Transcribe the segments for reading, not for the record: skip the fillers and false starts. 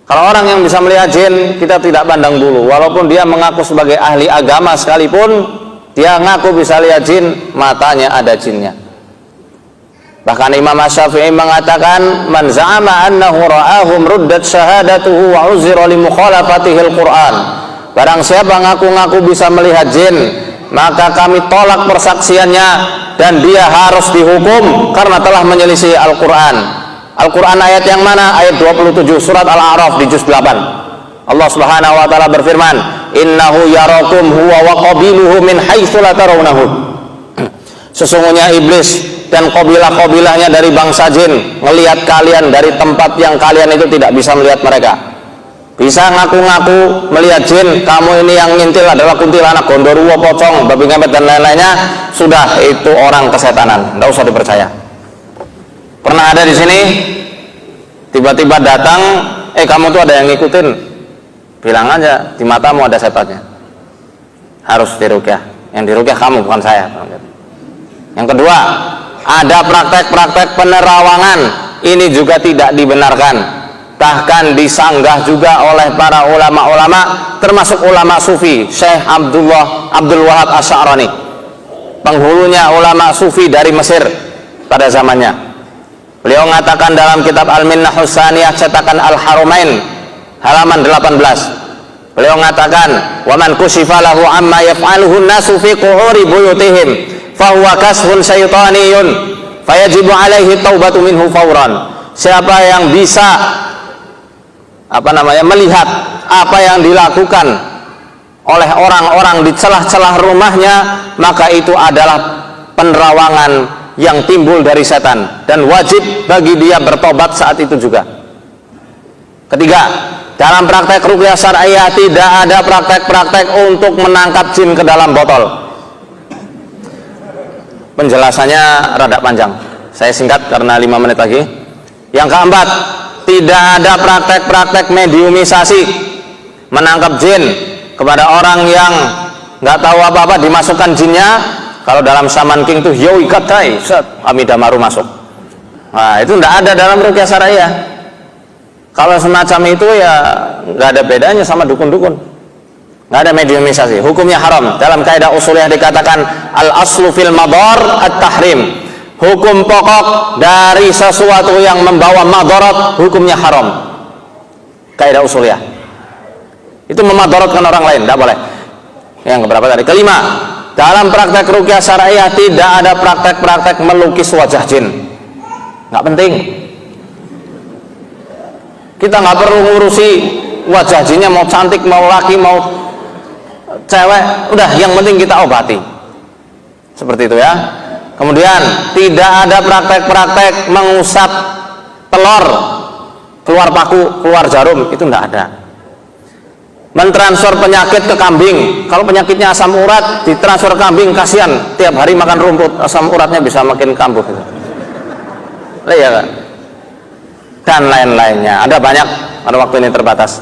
Kalau orang yang bisa melihat jin, kita tidak pandang bulu. Walaupun dia mengaku sebagai ahli agama sekalipun, dia ngaku bisa lihat jin, matanya ada jinnya. Bahkan Imam Asy-Syafi'i mengatakan, man za'ama annahu ra'ahum ruddat syahadatuhu wa uzira li mukhalafatihil Qur'an. Barang siapa ngaku-ngaku bisa melihat jin, maka kami tolak persaksiannya dan dia harus dihukum karena telah menyelisih Al-Qur'an. Al-Quran ayat yang mana? Ayat 27 surat Al-A'raf di juz 8. Allah Subhanahu wa taala berfirman, "Innahu yarakum huwa wa qabiluhu min haitsu la tarawnahu." Sesungguhnya iblis dan kabilah-kabilahnya dari bangsa jin melihat kalian dari tempat yang kalian itu tidak bisa melihat mereka. Bisa ngaku-ngaku melihat jin, kamu ini yang ngintil adalah kuntilanak, gondoruwo, pocong, babi ngepet dan lain-lainnya, sudah itu orang kesetanan, tidak usah dipercaya. Pernah ada di sini tiba-tiba datang, kamu tuh ada yang ngikutin, bilang aja di matamu ada setannya, harus diruqyah. Yang diruqyah kamu, bukan saya. Yang kedua, ada praktek-praktek penerawangan, ini juga tidak dibenarkan, bahkan disanggah juga oleh para ulama-ulama, termasuk ulama sufi. Syekh Abdul Wahab Asy'arani, penghulunya ulama sufi dari Mesir pada zamannya. Beliau mengatakan dalam kitab Al-Minnah Husaniyah cetakan Al-Harumain halaman 18. Beliau mengatakan, "Wa man kushifa lahu amma yaf'aluhu an-nasu fi qu'uri buyutihim, fa huwa kashfun syaitaniyun, fayajibu alaihi taubatu minhu fawran." Siapa yang bisa melihat apa yang dilakukan oleh orang-orang di celah-celah rumahnya, maka itu adalah penerawangan yang timbul dari setan dan wajib bagi dia bertobat saat itu juga. Ketiga, dalam praktek ruqyah syar'iyyah tidak ada praktek-praktek untuk menangkap jin ke dalam botol. Penjelasannya rada panjang, saya singkat karena 5 menit lagi. Yang keempat, tidak ada praktek-praktek mediumisasi, menangkap jin kepada orang yang nggak tahu apa-apa, dimasukkan jinnya. Kalau dalam Shaman King tuh yo ikatai, Amidamaru masuk. Nah, itu tidak ada dalam ruqyah syar'iyyah. Kalau semacam itu ya nggak ada bedanya sama dukun-dukun. Nggak ada mediumisasi, hukumnya haram. Dalam kaidah usuliyah dikatakan al-aslu fil madar at-tahrim. Hukum pokok dari sesuatu yang membawa madarat hukumnya haram. Kaidah usuliyah. Itu memadaratkan orang lain, tidak boleh. Yang keberapa tadi? Kelima, dalam praktek ruqyah syar'iyyah tidak ada praktek-praktek melukis wajah jin. Nggak penting. Kita nggak perlu ngurusi wajah jinnya mau cantik, mau laki, mau cewek. Udah, yang penting kita obati. Seperti itu ya. Kemudian tidak ada praktek-praktek mengusap telur, keluar paku, keluar jarum, itu nggak ada. Mentransfer penyakit ke kambing, kalau penyakitnya asam urat ditransfer ke kambing, kasihan tiap hari makan rumput, asam uratnya bisa makin kambuh gitu. Ya kan? Dan lain-lainnya, ada banyak, pada waktu ini terbatas.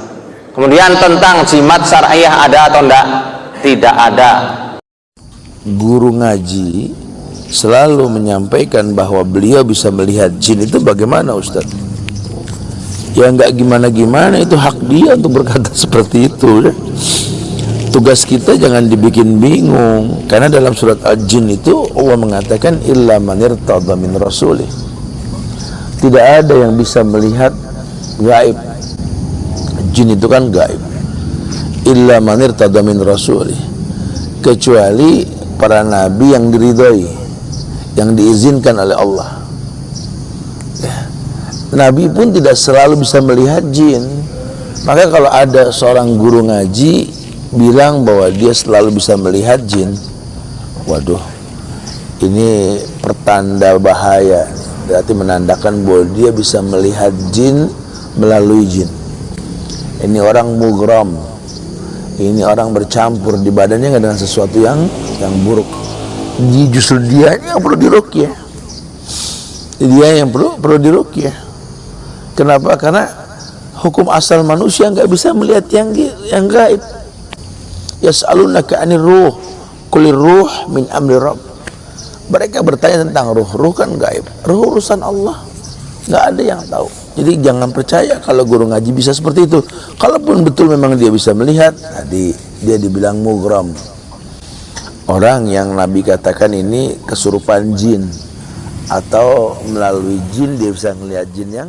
Kemudian tentang jimat syar'iyyah ada atau enggak? Tidak ada. Guru ngaji selalu menyampaikan bahwa beliau bisa melihat jin. Itu bagaimana Ustaz? Ya nggak gimana-gimana, itu hak dia untuk berkata seperti itu. Tugas kita jangan dibikin bingung, karena dalam surat Al-Jin itu Allah mengatakan illa man irtada min rasulih. Tidak ada yang bisa melihat gaib. Jin itu kan gaib. Illa man irtada min rasulih, kecuali para nabi yang diridhoi, yang diizinkan oleh Allah. Nabi pun tidak selalu bisa melihat jin. Maka kalau ada seorang guru ngaji bilang bahwa dia selalu bisa melihat jin, waduh, ini pertanda bahaya. Berarti menandakan bahwa dia bisa melihat jin melalui jin. Ini orang mughram, ini orang bercampur di badannya dengan sesuatu yang buruk. Justru dia yang perlu diruqyah. Dia yang perlu diruqyah. Kenapa? Karena hukum asal manusia nggak bisa melihat yang gaib. Yas'alunaka 'anir ruh, qulir ruh min amri rabb. Mereka bertanya tentang ruh. Ruh kan gaib. Ruh urusan Allah. Nggak ada yang tahu. Jadi jangan percaya kalau guru ngaji bisa seperti itu. Kalaupun betul memang dia bisa melihat, tadi dia dibilang mughram. Orang yang Nabi katakan ini kesurupan jin, atau melalui jin dia bisa melihat jin yang